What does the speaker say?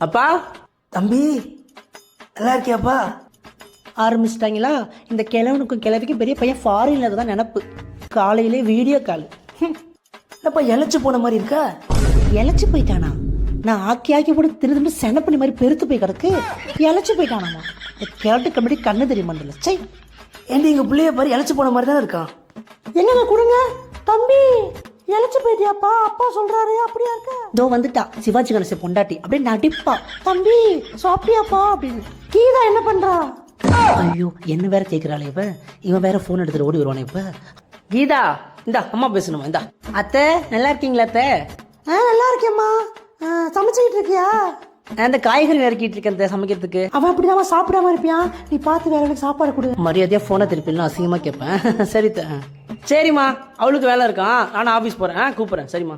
அப்பா. தம்பி நல்லா இருக்கியாப்பா? ஆரம்பிச்சிட்டாங்களா? இந்த கிழவனுக்கும் கிழவிக்கும் பெரிய பையன் ஃபாரின்ல தான் நினப்பு. காலையிலே வீடியோ கால். அப்பா இழைச்சி போன மாதிரி இருக்கா? இழைச்சி போயிட்டானா? நான் ஆக்கி போட்டு திரும்ப செனப்பண்ணி மாதிரி பெருத்து போய் கிடக்கு. இழைச்சி போயிட்டானாமா? கேட்டு கம்பெனி கண்ணு தெரிய மாட்டல. சை, ஏன்டி எங்கள் பிள்ளைய பாரு இழைச்சி போன மாதிரி தானே இருக்கான். என்னங்க கொடுங்க. தம்பி இழைச்சி போயிட்டியாப்பா? அப்பா சொல்றாரு. அப்படியா இருக்க? இதோ வந்துட்டா சிவாஜி கணேசன் பொண்டாட்டி. அப்படியே நடிப்பா. தம்பி சாப்பிட்டியாப்பா அப்படின்னு. கீதா என்ன பண்றா? ஐயோ, என்ன வேற கேட்கிறாளே இவன் வேற போன் எடுத்துட்டு ஓடி வருவானே இப்ப. கீதா இந்தா அம்மா பேசணுமா? இந்தா. அத்தை நல்லா இருக்கீங்களா? அத்தை நல்லா இருக்கேம்மா. சமைச்சுக்கிட்டு இருக்கியா? அந்த காய்கறி நறுக்கிட்டு இருக்கேன் சமைக்கிறதுக்கு. அவன் அப்படிதான் சாப்பிடாம இருப்பியான். நீ பார்த்து வேற எனக்கு சாப்பாடு கொடு. மரியாதையா போனை திருப்பிலாம் அசிங்கமா கேட்பேன். சரி சரிம்மா, அவளுக்கு வேலை இருக்கான். நானும் ஆபீஸ் போறேன். கூப்பிடுறேன். சரிம்மா.